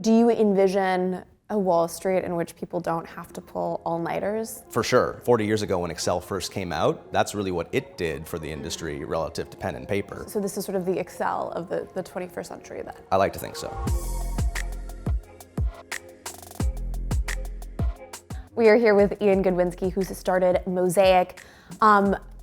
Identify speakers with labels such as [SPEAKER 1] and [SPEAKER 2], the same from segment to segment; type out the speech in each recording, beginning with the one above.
[SPEAKER 1] Do you envision a Wall Street in which people don't have to pull all-nighters?
[SPEAKER 2] For sure. 40 years ago when Excel first came out, that's really what it did for the industry relative to pen and paper.
[SPEAKER 1] So this is sort of the Excel of the 21st century then?
[SPEAKER 2] I like to think so.
[SPEAKER 1] We are here with Ian Gutwinski, who's started Mosaic.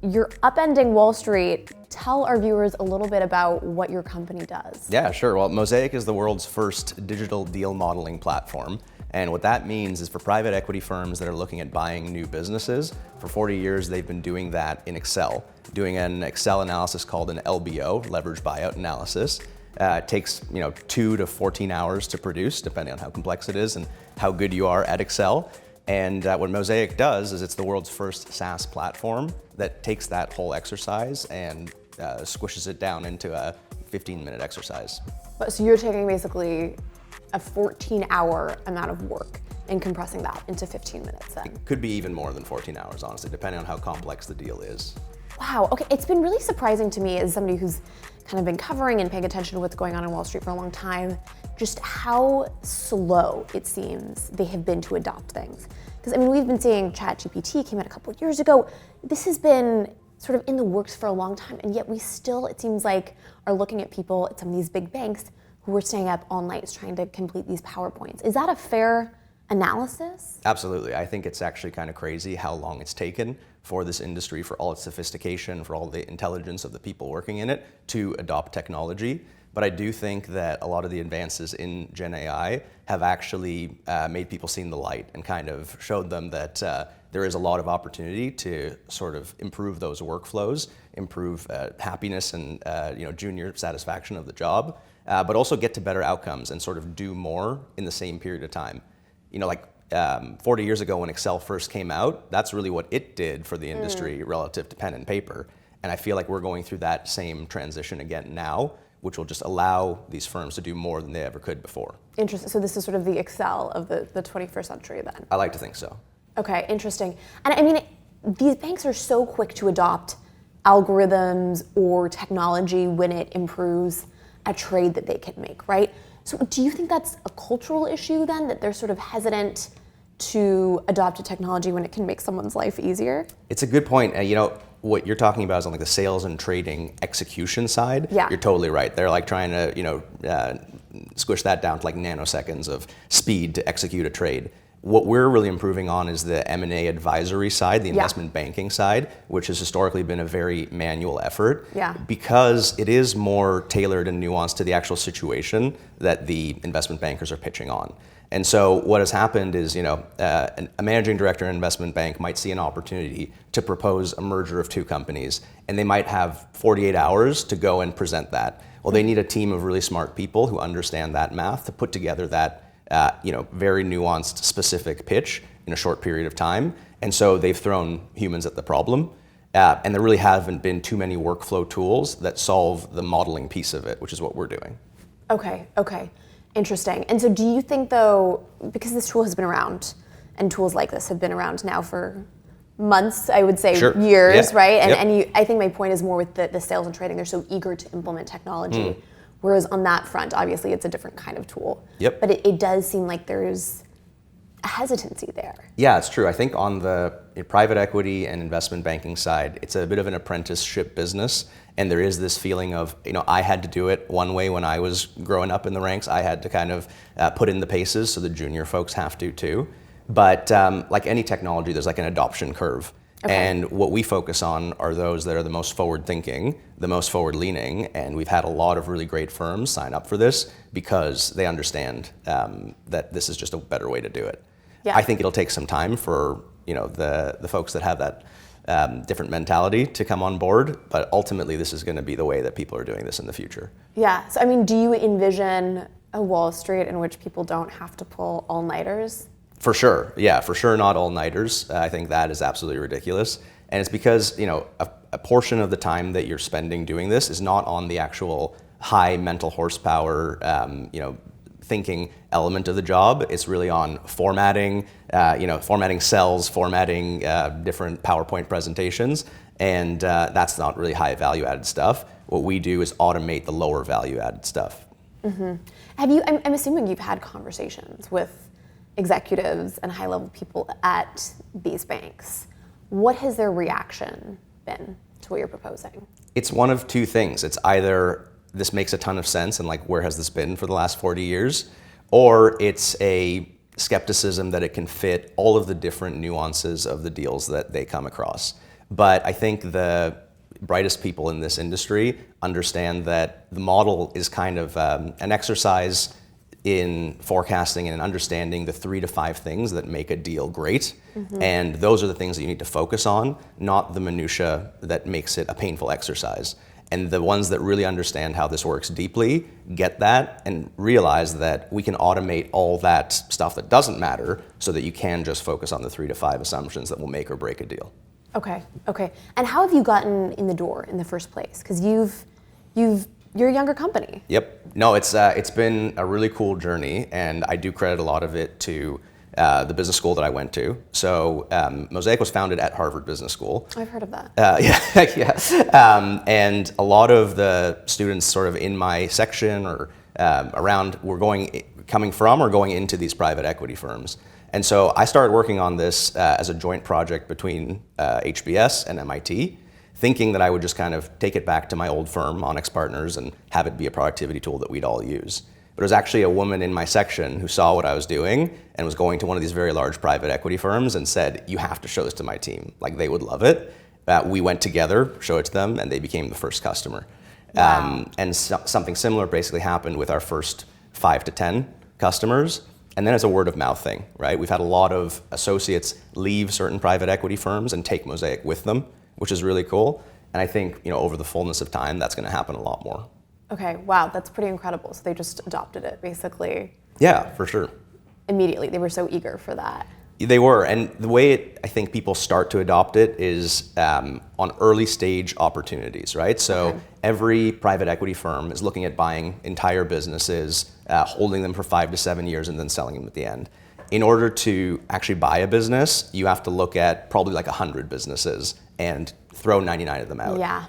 [SPEAKER 1] You're upending Wall Street. Tell our viewers a little bit about what your company does.
[SPEAKER 2] Yeah, sure. Well, Mosaic is the world's first digital deal modeling platform. And what that means is for private equity firms that are looking at buying new businesses, for 40 years they've been doing that in Excel, doing an Excel analysis called an LBO, leveraged buyout analysis. It takes 2 to 14 hours to produce, depending on how complex it is and how good you are at Excel. And what Mosaic does is it's the world's first SaaS platform that takes that whole exercise and squishes it down into a 15-minute exercise.
[SPEAKER 1] So you're taking basically a 14-hour amount of work and compressing that into 15 minutes then?
[SPEAKER 2] It could be even more than 14 hours, honestly, depending on how complex the deal is.
[SPEAKER 1] Wow, okay, it's been really surprising to me as somebody who's kind of been covering and paying attention to what's going on in Wall Street for a long time, just how slow it seems they have been to adopt things. Because we've been seeing ChatGPT came out a couple of years ago. This has been sort of in the works for a long time, and yet we still, it seems like, are looking at people at some of these big banks who are staying up all night trying to complete these PowerPoints. Is that a fair analysis?
[SPEAKER 2] Absolutely. I think it's actually kind of crazy how long it's taken for this industry, for all its sophistication, for all the intelligence of the people working in it, to adopt technology. But I do think that a lot of the advances in Gen AI have actually made people see the light and kind of showed them that there is a lot of opportunity to sort of improve those workflows, improve happiness and junior satisfaction of the job, but also get to better outcomes and sort of do more in the same period of time. 40 years ago when Excel first came out, that's really what it did for the industry relative to pen and paper. And I feel like we're going through that same transition again now, which will just allow these firms to do more than they ever could before.
[SPEAKER 1] Interesting. So this is sort of the Excel of the 21st century then?
[SPEAKER 2] I like to think so.
[SPEAKER 1] Okay, interesting. And these banks are so quick to adopt algorithms or technology when it improves a trade that they can make, right? So do you think that's a cultural issue then, that they're sort of hesitant to adopt a technology when it can make someone's life easier?
[SPEAKER 2] It's a good point. What you're talking about is on the sales and trading execution side.
[SPEAKER 1] Yeah.
[SPEAKER 2] You're totally right. They're trying to squish that down to nanoseconds of speed to execute a trade. What we're really improving on is the M&A advisory side, the investment banking side, which has historically been a very manual effort.
[SPEAKER 1] Yeah. Because
[SPEAKER 2] it is more tailored and nuanced to the actual situation that the investment bankers are pitching on. And so what has happened is, a managing director in an investment bank might see an opportunity to propose a merger of two companies, and they might have 48 hours to go and present that. Well, they need a team of really smart people who understand that math to put together that very nuanced, specific pitch in a short period of time. And so they've thrown humans at the problem. And there really haven't been too many workflow tools that solve the modeling piece of it, which is what we're doing.
[SPEAKER 1] Okay. Interesting. And so do you think, though, because this tool has been around, and tools like this have been around now for months, I would say,
[SPEAKER 2] Sure.
[SPEAKER 1] years,
[SPEAKER 2] Yeah.
[SPEAKER 1] right?
[SPEAKER 2] Yep.
[SPEAKER 1] And I think my point is more with the sales and trading. They're so eager to implement technology. Whereas on that front, obviously, it's a different kind of tool.
[SPEAKER 2] Yep.
[SPEAKER 1] But it does seem like there's a hesitancy there.
[SPEAKER 2] Yeah, it's true. I think on the private equity and investment banking side, it's a bit of an apprenticeship business. And there is this feeling of, I had to do it one way when I was growing up in the ranks. I had to kind of put in the paces, so the junior folks have to too. But like any technology, there's an adoption curve. Okay. And what we focus on are those that are the most forward-thinking, the most forward-leaning, and we've had a lot of really great firms sign up for this because they understand that this is just a better way to do it. Yeah. I think it'll take some time for the folks that have that different mentality to come on board, but ultimately this is going to be the way that people are doing this in the future.
[SPEAKER 1] Yeah. So do you envision a Wall Street in which people don't have to pull all-nighters?
[SPEAKER 2] For sure. Yeah, for sure not all-nighters. I think that is absolutely ridiculous. And it's because, a portion of the time that you're spending doing this is not on the actual high mental horsepower, thinking element of the job. It's really on formatting, formatting cells, formatting different PowerPoint presentations. And that's not really high value added stuff. What we do is automate the lower value added stuff.
[SPEAKER 1] I'm assuming you've had conversations with executives and high-level people at these banks. What has their reaction been to what you're proposing?
[SPEAKER 2] It's one of two things. It's either this makes a ton of sense and like, where has this been for the last 40 years? Or it's a skepticism that it can fit all of the different nuances of the deals that they come across. But I think the brightest people in this industry understand that the model is kind of an exercise in forecasting and understanding the 3 to 5 things that make a deal great. And those are the things that you need to focus on, not the minutia that makes it a painful exercise. And the ones that really understand how this works deeply get that and realize that we can automate all that stuff that doesn't matter so that you can just focus on the 3 to 5 assumptions that will make or break a deal.
[SPEAKER 1] Okay. And how have you gotten in the door in the first place? Because you're a younger company.
[SPEAKER 2] Yep. No, it's been a really cool journey, and I do credit a lot of it to the business school that I went to. So Mosaic was founded at Harvard Business School.
[SPEAKER 1] I've heard of that.
[SPEAKER 2] Yeah. And a lot of the students sort of in my section or around were coming from or going into these private equity firms. And so I started working on this as a joint project between HBS and MIT, thinking that I would just kind of take it back to my old firm, NYNext Partners, and have it be a productivity tool that we'd all use. But it was actually a woman in my section who saw what I was doing and was going to one of these very large private equity firms and said, you have to show this to my team. Like, they would love it. We went together, showed it to them, and they became the first customer.
[SPEAKER 1] Wow.
[SPEAKER 2] And something similar basically happened with our first 5 to 10 customers. And then it's a word of mouth thing, right? We've had a lot of associates leave certain private equity firms and take Mosaic with them, which is really cool. And I think, over the fullness of time, that's going to happen a lot more.
[SPEAKER 1] Okay, wow, that's pretty incredible. So they just adopted it basically.
[SPEAKER 2] Yeah, for sure.
[SPEAKER 1] Immediately, they were so eager for that.
[SPEAKER 2] They were, and the way I think people start to adopt it is on early stage opportunities, right? So every private equity firm is looking at buying entire businesses, holding them for 5 to 7 years, and then selling them at the end. In order to actually buy a business, you have to look at probably like 100 businesses and throw 99 of them out.
[SPEAKER 1] Yeah.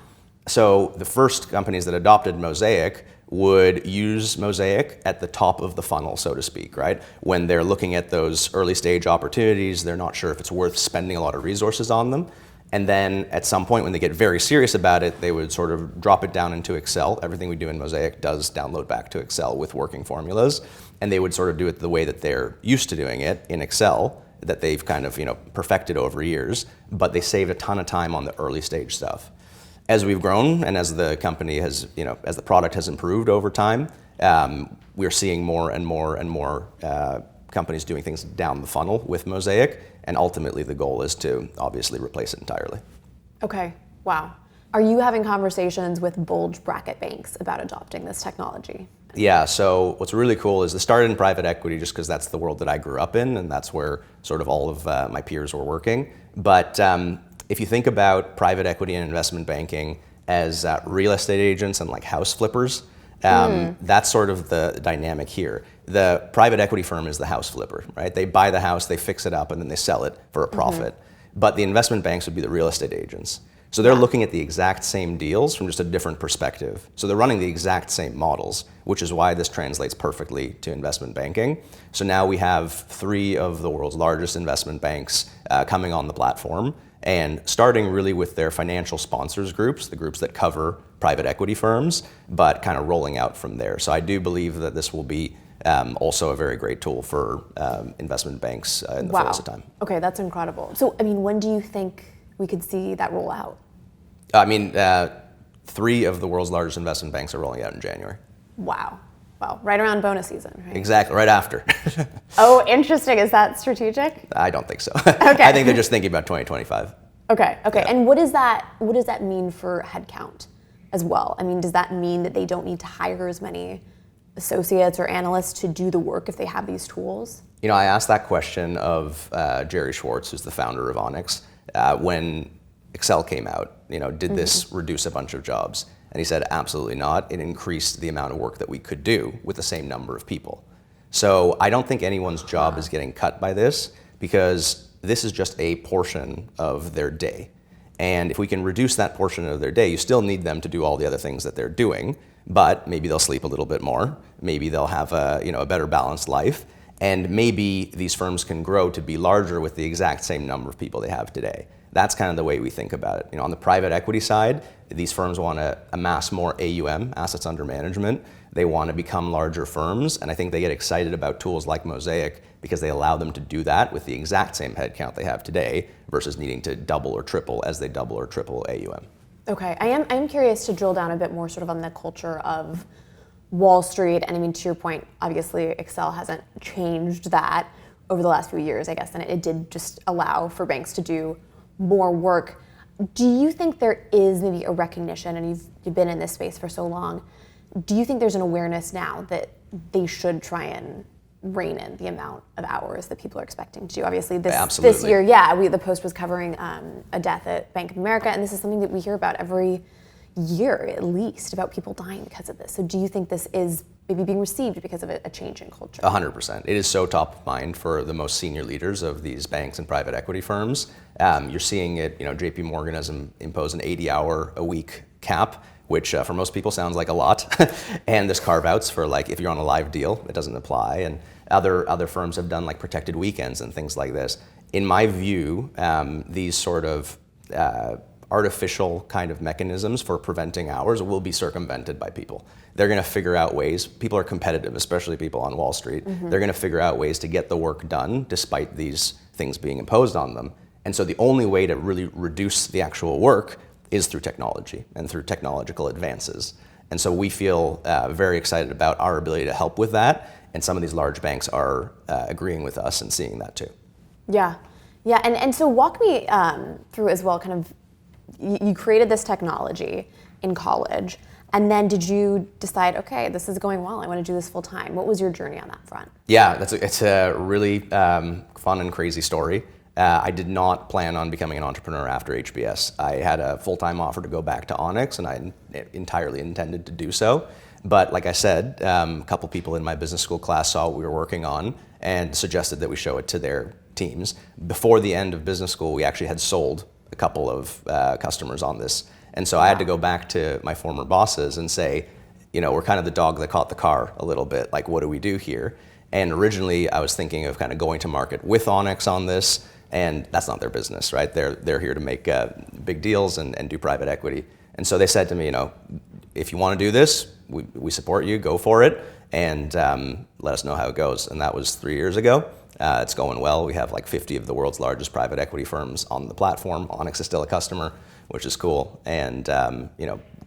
[SPEAKER 2] So the first companies that adopted Mosaic would use Mosaic at the top of the funnel, so to speak, right? When they're looking at those early stage opportunities, they're not sure if it's worth spending a lot of resources on them. And then at some point when they get very serious about it, they would sort of drop it down into Excel. Everything we do in Mosaic does download back to Excel with working formulas. And they would sort of do it the way that they're used to doing it in Excel, that they've kind of perfected over years, but they saved a ton of time on the early stage stuff. As we've grown and as the company has, as the product has improved over time, we're seeing more and more and more companies doing things down the funnel with Mosaic, and ultimately the goal is to obviously replace it entirely.
[SPEAKER 1] Okay, wow. Are you having conversations with bulge bracket banks about adopting this technology?
[SPEAKER 2] Yeah, so what's really cool is this started in private equity just because that's the world that I grew up in, and that's where sort of all of my peers were working. But if you think about private equity and investment banking as real estate agents and like house flippers, that's sort of the dynamic here. The private equity firm is the house flipper, right? They buy the house, they fix it up, and then they sell it for a profit. But the investment banks would be the real estate agents. So they're looking at the exact same deals from just a different perspective. So they're running the exact same models, which is why this translates perfectly to investment banking. So now we have 3 of the world's largest investment banks coming on the platform, and starting really with their financial sponsors groups, the groups that cover private equity firms, but kind of rolling out from there. So I do believe that this will be also a very great tool for investment banks in the fullness of time.
[SPEAKER 1] Okay, that's incredible. So, when do you think we could see that roll out?
[SPEAKER 2] 3 of the world's largest investment banks are rolling out in January.
[SPEAKER 1] Wow. Right around bonus season, right?
[SPEAKER 2] Exactly, right after.
[SPEAKER 1] Oh, interesting. Is that strategic?
[SPEAKER 2] I don't think so.
[SPEAKER 1] Okay.
[SPEAKER 2] I think they're just thinking about 2025.
[SPEAKER 1] Okay.
[SPEAKER 2] Yeah.
[SPEAKER 1] And what does that mean for headcount as well? Does that mean that they don't need to hire as many associates or analysts to do the work if they have these tools?
[SPEAKER 2] I asked that question of Jerry Schwartz, who's the founder of NYNext, when Excel came out. Did this reduce a bunch of jobs? And he said, absolutely not. It increased the amount of work that we could do with the same number of people. So I don't think anyone's job is getting cut by this, because this is just a portion of their day. And if we can reduce that portion of their day, you still need them to do all the other things that they're doing, but maybe they'll sleep a little bit more. Maybe they'll have a better balanced life. And maybe these firms can grow to be larger with the exact same number of people they have today. That's kind of the way we think about it. On the private equity side, these firms want to amass more AUM, assets under management. They want to become larger firms, and I think they get excited about tools like Mosaic because they allow them to do that with the exact same headcount they have today versus needing to double or triple as they double or triple AUM.
[SPEAKER 1] Okay, I am curious to drill down a bit more sort of on the culture of Wall Street, and I mean, to your point, obviously Excel hasn't changed that over the last few years, I guess, and it did just allow for banks to do more work. Do you think there is maybe a recognition, and you've been in this space for so long, do you think there's an awareness now that they should try and rein in the amount of hours that people are expecting to do? Obviously, this year, the Post was covering a death at Bank of America, and this is something that we hear about every year, at least, about people dying because of this. So do you think this is maybe being received because of a change in culture?
[SPEAKER 2] 100%. It is so top of mind for the most senior leaders of these banks and private equity firms. You're seeing it, JP Morgan has imposed an 80-hour-a-week cap, which for most people sounds like a lot. And there's carve-outs for if you're on a live deal, it doesn't apply. And other firms have done protected weekends and things like this. In my view, these sort of artificial kind of mechanisms for preventing hours will be circumvented by people. They're going to figure out ways. People are competitive, especially people on Wall Street. Mm-hmm. They're going to figure out ways to get the work done despite these things being imposed on them. And so the only way to really reduce the actual work is through technology and through technological advances. And so we feel very excited about our ability to help with that. And some of these large banks are agreeing with us and seeing that too.
[SPEAKER 1] Yeah. And so walk me through as well, kind of, you created this technology in college, and then did you decide, okay, this is going well, I want to do this full time? What was your journey on that front?
[SPEAKER 2] Yeah, it's a really fun and crazy story. I did not plan on becoming an entrepreneur after HBS. I had a full-time offer to go back to NYNext, and I entirely intended to do so. But like I said, a couple people in my business school class saw what we were working on and suggested that we show it to their teams. Before the end of business school, we actually had sold a couple of customers on this. And so I had to go back to my former bosses and say, we're kind of the dog that caught the car a little bit. What do we do here? And originally I was thinking of kind of going to market with NYNext on this, and that's not their business, right? They're here to make big deals and do private equity. And so they said to me, if you want to do this, we support you, go for it, and let us know how it goes. And that was 3 years ago. It's going well. We have 50 of the world's largest private equity firms on the platform. NYNext is still a customer, which is cool. And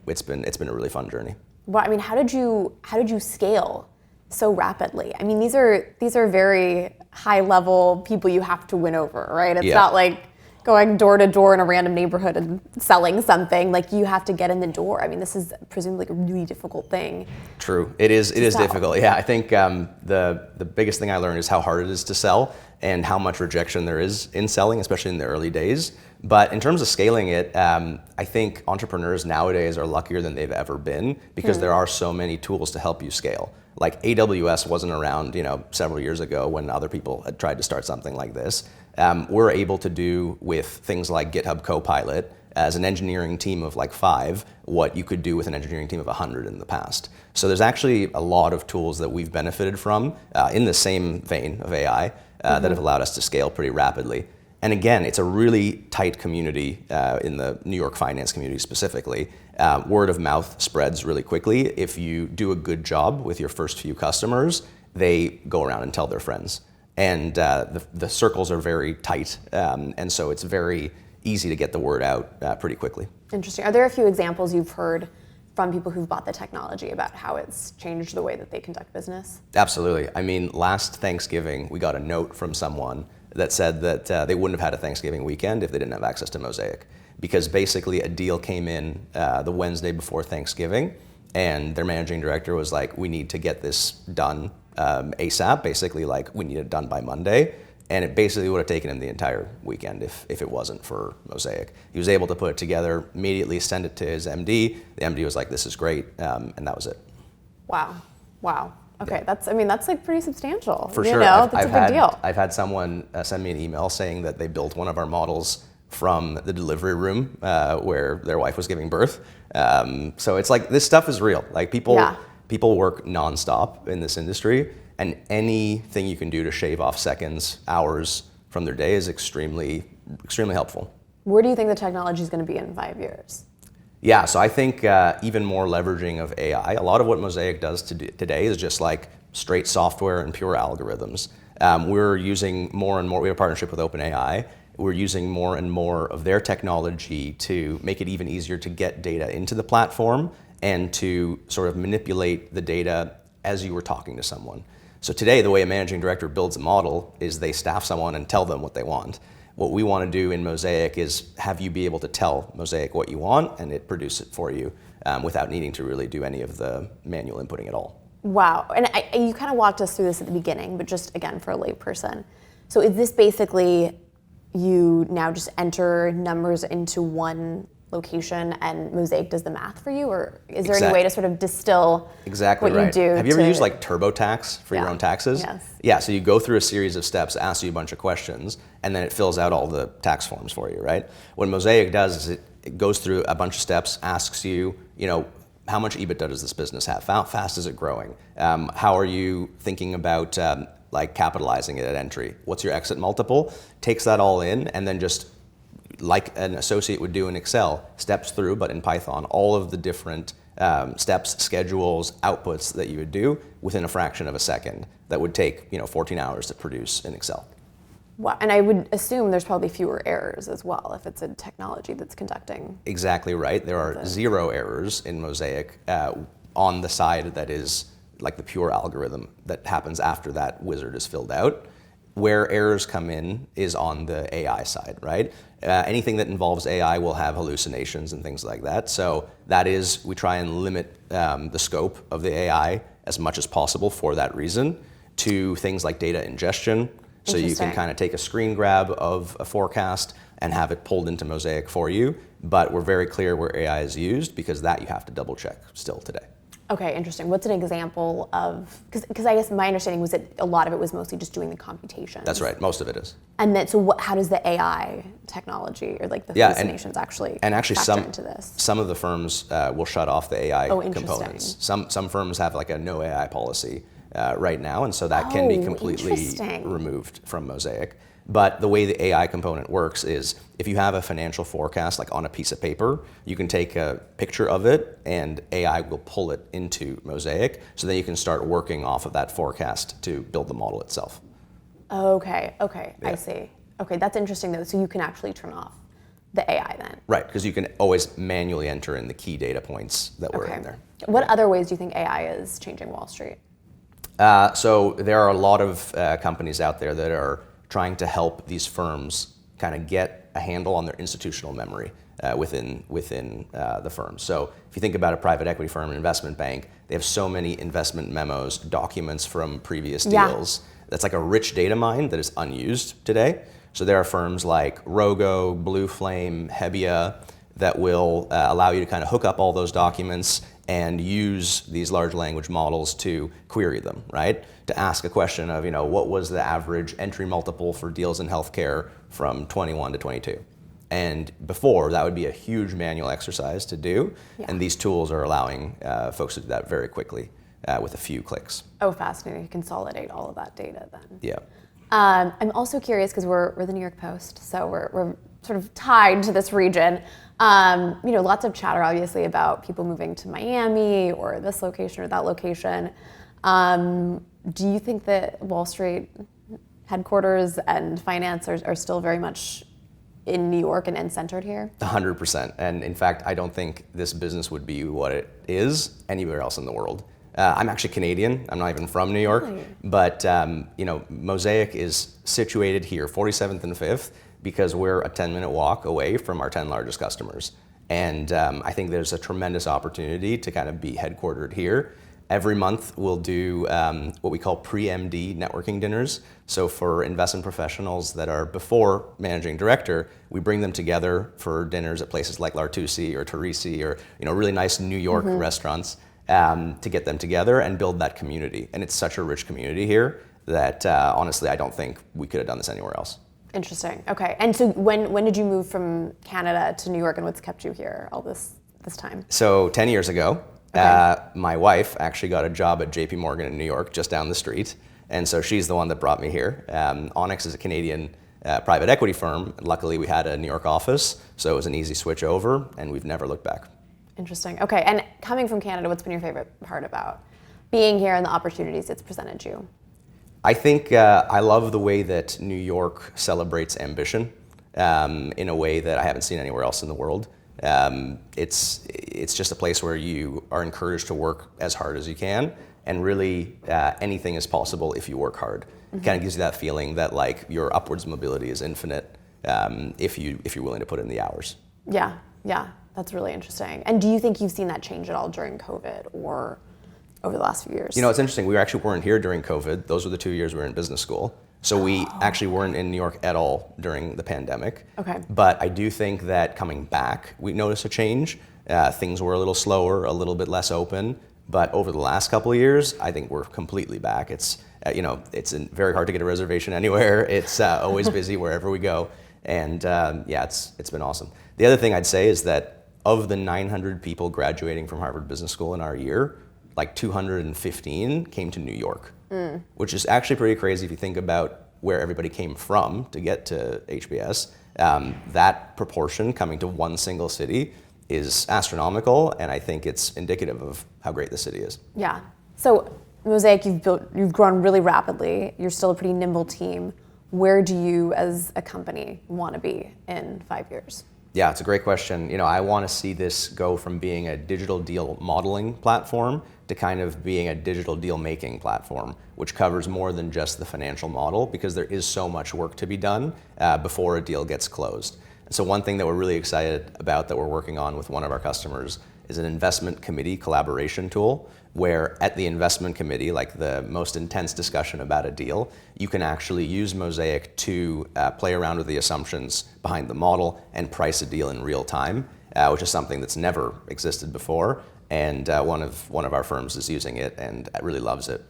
[SPEAKER 2] it's been a really fun journey.
[SPEAKER 1] Well, I mean, how did you scale so rapidly? I mean, these are very high level people you have to win over, right? It's not like going door to door in a random neighborhood and selling something. You have to get in the door. I mean, this is presumably a really difficult thing.
[SPEAKER 2] True, it is difficult. Yeah, I think the biggest thing I learned is how hard it is to sell and how much rejection there is in selling, especially in the early days. But in terms of scaling it, I think entrepreneurs nowadays are luckier than they've ever been because there are so many tools to help you scale. AWS wasn't around, several years ago when other people had tried to start something like this. We're able to do with things like GitHub Copilot as an engineering team of 5 what you could do with an engineering team of 100 in the past. So there's actually a lot of tools that we've benefited from in the same vein of AI that have allowed us to scale pretty rapidly. And again, it's a really tight community in the New York finance community specifically. Word of mouth spreads really quickly. If you do a good job with your first few customers, they go around and tell their friends. And the circles are very tight, and so it's very easy to get the word out pretty quickly.
[SPEAKER 1] Interesting. Are there a few examples you've heard from people who've bought the technology about how it's changed the way that they conduct business?
[SPEAKER 2] Absolutely. I mean, last Thanksgiving, we got a note from someone that said that they wouldn't have had a Thanksgiving weekend if they didn't have access to Mosaic. Because basically a deal came in the Wednesday before Thanksgiving, and their managing director was like, we need to get this done ASAP, basically we need it done by Monday. And it basically would have taken him the entire weekend if it wasn't for Mosaic. He was able to put it together, immediately send it to his MD. The MD was like, this is great, and that was it.
[SPEAKER 1] Wow. Okay, yeah. That's pretty substantial.
[SPEAKER 2] For sure.
[SPEAKER 1] That's a big deal.
[SPEAKER 2] I've had someone send me an email saying that they built one of our models from the delivery room where their wife was giving birth. So it's like, this stuff is real. Like people work nonstop in this industry, and anything you can do to shave off seconds, hours from their day is extremely, extremely helpful.
[SPEAKER 1] Where do you think the technology is going to be in 5 years?
[SPEAKER 2] Yeah, so I think even more leveraging of AI. A lot of what Mosaic does today is just like straight software and pure algorithms. We're using more and more, we have a partnership with OpenAI. We're using more and more of their technology to make it even easier to get data into the platform and to sort of manipulate the data as you were talking to someone. So today, the way a managing director builds a model is they staff someone and tell them what they want. What we want to do in Mosaic is have you be able to tell Mosaic what you want, and it produce it for you without needing to really do any of the manual inputting at all.
[SPEAKER 1] Wow, and you kind of walked us through this at the beginning, but just again for a layperson. So is this basically you now just enter numbers into one location and Mosaic does the math for you, or is there any way to sort of distill what you do?
[SPEAKER 2] Have you ever used like TurboTax for your own taxes?
[SPEAKER 1] Yes.
[SPEAKER 2] Yeah, so you go through a series of steps, asks you a bunch of questions, and then it fills out all the tax forms for you, right? What Mosaic does is it goes through a bunch of steps, asks you, how much EBITDA does this business have? How fast is it growing? How are you thinking about like capitalizing it at entry? What's your exit multiple? Takes that all in, and then just like an associate would do in Excel, steps through, but in Python, all of the different steps, schedules, outputs that you would do within a fraction of a second that would take 14 hours to produce in Excel.
[SPEAKER 1] Wow, and I would assume there's probably fewer errors as well if it's a technology that's conducting.
[SPEAKER 2] Exactly right. There are 0 errors in Mosaic on the side that is like the pure algorithm that happens after that wizard is filled out. Where errors come in is on the AI side, right? Anything that involves AI will have hallucinations and things like that. So that is, we try and limit the scope of the AI as much as possible for that reason to things like data ingestion. So you can kind of take a screen grab of a forecast and have it pulled into Mosaic for you. But we're very clear where AI is used because that you have to double check still today.
[SPEAKER 1] Okay, interesting. What's an example of, because I guess my understanding was that a lot of it was mostly just doing the computation.
[SPEAKER 2] That's right, most of it is.
[SPEAKER 1] And then, so how does the AI technology or like the hallucinations actually factor into this?
[SPEAKER 2] Some of the firms will shut off the AI components. Some firms have like a no AI policy right now, and so that can be completely removed from Mosaic. But the way the AI component works is if you have a financial forecast like on a piece of paper, you can take a picture of it and AI will pull it into Mosaic, so then you can start working off of that forecast to build the model itself.
[SPEAKER 1] Okay, yeah. I see. Okay, that's interesting though. So you can actually turn off the AI then.
[SPEAKER 2] Right, because you can always manually enter in the key data points that were in there.
[SPEAKER 1] What other ways do you think AI is changing Wall Street?
[SPEAKER 2] So there are a lot of companies out there that are trying to help these firms kind of get a handle on their institutional memory within the firm. So if you think about a private equity firm, an investment bank, they have so many investment memos, documents from previous deals. That's like a rich data mine that is unused today. So there are firms like Rogo, Blue Flame, Hebbia that will allow you to kind of hook up all those documents and use these large language models to query them, right? To ask a question of, what was the average entry multiple for deals in healthcare from 21 to 22? And before, that would be a huge manual exercise to do, and these tools are allowing folks to do that very quickly with a few clicks.
[SPEAKER 1] Oh, fascinating. You consolidate all of that data then.
[SPEAKER 2] Yeah.
[SPEAKER 1] I'm also curious, because we're the New York Post, so we're sort of tied to this region. Lots of chatter obviously about people moving to Miami or this location or that location. Do you think that Wall Street headquarters and finance are still very much in New York and centered here?
[SPEAKER 2] 100%. And in fact, I don't think this business would be what it is anywhere else in the world. I'm actually Canadian. I'm not even from New York. Really? But Mosaic is situated here, 47th and 5th, because we're a 10-minute walk away from our 10 largest customers. And I think there's a tremendous opportunity to kind of be headquartered here. Every month we'll do what we call pre-MD networking dinners. So for investment professionals that are before managing director, we bring them together for dinners at places like L'Artusi or Teresi or really nice New York restaurants to get them together and build that community. And it's such a rich community here that honestly I don't think we could have done this anywhere else.
[SPEAKER 1] Interesting. Okay. And so when did you move from Canada to New York, and what's kept you here all this time?
[SPEAKER 2] So 10 years ago,
[SPEAKER 1] Okay.
[SPEAKER 2] my wife actually got a job at JP Morgan in New York, just down the street. And so she's the one that brought me here. NYNext is a Canadian private equity firm. Luckily, we had a New York office, so it was an easy switch over, and we've never looked back.
[SPEAKER 1] Interesting. Okay. And coming from Canada, what's been your favorite part about being here and the opportunities it's presented you?
[SPEAKER 2] I think I love the way that New York celebrates ambition in a way that I haven't seen anywhere else in the world. It's just a place where you are encouraged to work as hard as you can, and really anything is possible if you work hard. It kind of gives you that feeling that like your upwards mobility is infinite if you're willing to put in the hours.
[SPEAKER 1] Yeah, that's really interesting. And do you think you've seen that change at all during COVID or over the last few years?
[SPEAKER 2] You know, it's interesting. We actually weren't here during COVID. Those were the 2 years we were in business school. So we actually weren't in New York at all during the pandemic.
[SPEAKER 1] Okay.
[SPEAKER 2] But I do think that coming back, we noticed a change. Things were a little slower, a little bit less open. But over the last couple of years, I think we're completely back. It's very hard to get a reservation anywhere. It's always busy wherever we go. And it's been awesome. The other thing I'd say is that of the 900 people graduating from Harvard Business School in our year, like 215 came to New York, which is actually pretty crazy if you think about where everybody came from to get to HBS. That proportion coming to one single city is astronomical, and I think it's indicative of how great the city is.
[SPEAKER 1] Yeah. So Mosaic, you've grown really rapidly. You're still a pretty nimble team. Where do you, as a company, want to be in 5 years?
[SPEAKER 2] Yeah, it's a great question. You know, I want to see this go from being a digital deal modeling platform to kind of being a digital deal making platform, which covers more than just the financial model, because there is so much work to be done before a deal gets closed. And so one thing that we're really excited about that we're working on with one of our customers is an investment committee collaboration tool, where at the investment committee, like the most intense discussion about a deal, you can actually use Mosaic to play around with the assumptions behind the model and price a deal in real time, which is something that's never existed before. And one of our firms is using it and really loves it.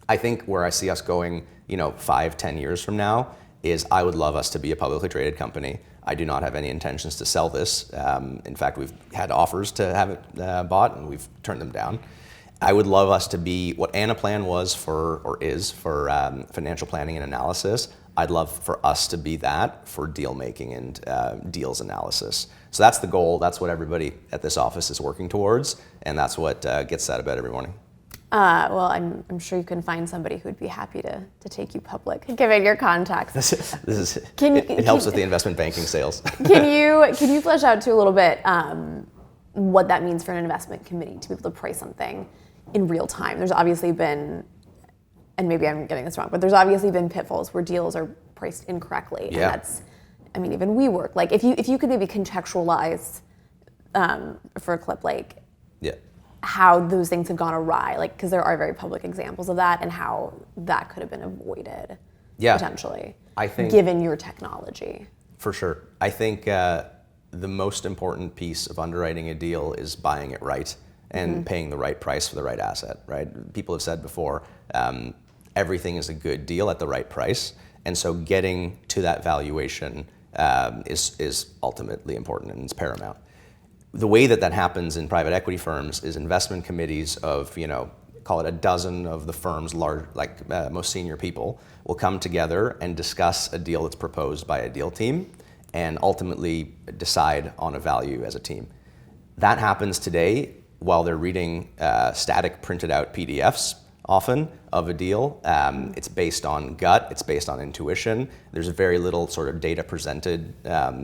[SPEAKER 2] I think where I see us going, 5-10 years from now, is I would love us to be a publicly traded company. I do not have any intentions to sell this. In fact, we've had offers to have it bought, and we've turned them down. I would love us to be what Anaplan was is for financial planning and analysis. I'd love for us to be that for deal making and deals analysis. So that's the goal. That's what everybody at this office is working towards, and that's what gets out of bed every morning.
[SPEAKER 1] Well, I'm sure you can find somebody who'd be happy to take you public, given your contacts.
[SPEAKER 2] It helps with the investment banking sales.
[SPEAKER 1] Can you flesh out to a little bit what that means for an investment committee to be able to price something in real time? There's obviously been, and maybe I'm getting this wrong, but there's obviously been pitfalls where deals are priced incorrectly.
[SPEAKER 2] Yeah.
[SPEAKER 1] And that's, even WeWork. Like if you could maybe contextualize for a clip, like
[SPEAKER 2] yeah,
[SPEAKER 1] how those things have gone awry, like because there are very public examples of that, and how that could have been avoided potentially.
[SPEAKER 2] I think,
[SPEAKER 1] given your technology.
[SPEAKER 2] For sure. I think the most important piece of underwriting a deal is buying it right and paying the right price for the right asset, right? People have said before, everything is a good deal at the right price. And so getting to that valuation is ultimately important, and it's paramount. The way that happens in private equity firms is investment committees of, call it a dozen of the firm's most senior people will come together and discuss a deal that's proposed by a deal team and ultimately decide on a value as a team. That happens today while they're reading static printed out PDFs often of a deal. It's based on gut, it's based on intuition. There's very little sort of data presented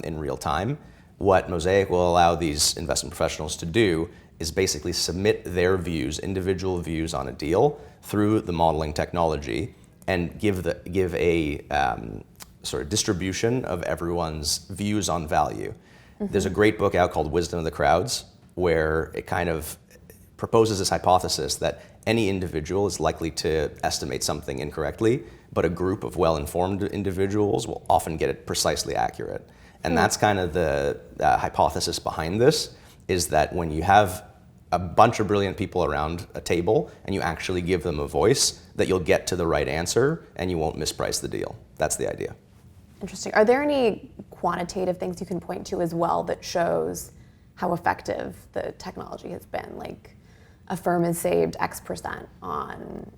[SPEAKER 2] in real time. What Mosaic will allow these investment professionals to do is basically submit their views, individual views on a deal through the modeling technology, and give a sort of distribution of everyone's views on value. There's a great book out called Wisdom of the Crowds, where it kind of proposes this hypothesis that any individual is likely to estimate something incorrectly, but a group of well-informed individuals will often get it precisely accurate. And that's kind of the hypothesis behind this, is that when you have a bunch of brilliant people around a table and you actually give them a voice, that you'll get to the right answer and you won't misprice the deal. That's the idea.
[SPEAKER 1] Interesting. Are there any quantitative things you can point to as well that shows how effective the technology has been? Like a firm has saved X% on,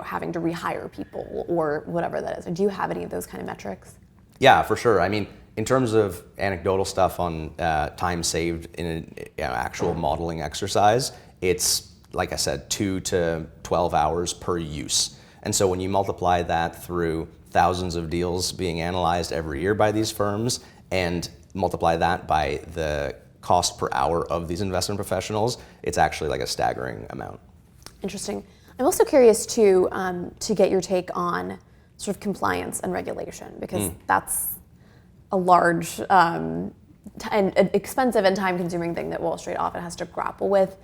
[SPEAKER 1] having to rehire people or whatever that is. Do you have any of those kind of metrics?
[SPEAKER 2] Yeah, for sure. I mean, in terms of anecdotal stuff on time saved in an actual modeling exercise, it's, like I said, 2 to 12 hours per use. And so when you multiply that through thousands of deals being analyzed every year by these firms and multiply that by the cost per hour of these investment professionals, it's actually like a staggering amount.
[SPEAKER 1] Interesting. I'm also curious to get your take on sort of compliance and regulation, because that's a large and expensive and time-consuming thing that Wall Street often has to grapple with.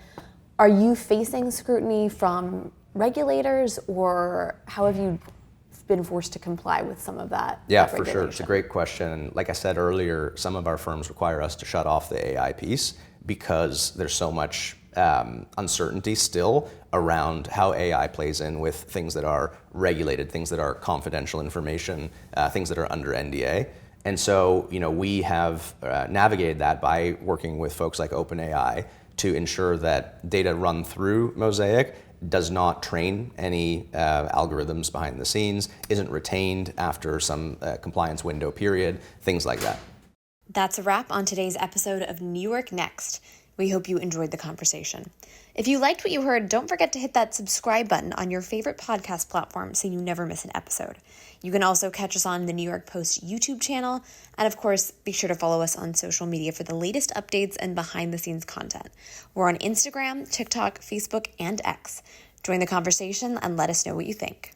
[SPEAKER 1] Are you facing scrutiny from regulators, or how have you been forced to comply with some of that?
[SPEAKER 2] Yeah, for sure. It's a great question. Like I said earlier, some of our firms require us to shut off the AI piece because there's so much uncertainty still around how AI plays in with things that are regulated, things that are confidential information, things that are under NDA. And so, we have navigated that by working with folks like OpenAI to ensure that data run through Mosaic does not train any algorithms behind the scenes, isn't retained after some compliance window period, things like that.
[SPEAKER 1] That's a wrap on today's episode of NYNext. We hope you enjoyed the conversation. If you liked what you heard, don't forget to hit that subscribe button on your favorite podcast platform so you never miss an episode. You can also catch us on the New York Post YouTube channel. And of course, be sure to follow us on social media for the latest updates and behind-the-scenes content. We're on Instagram, TikTok, Facebook, and X. Join the conversation and let us know what you think.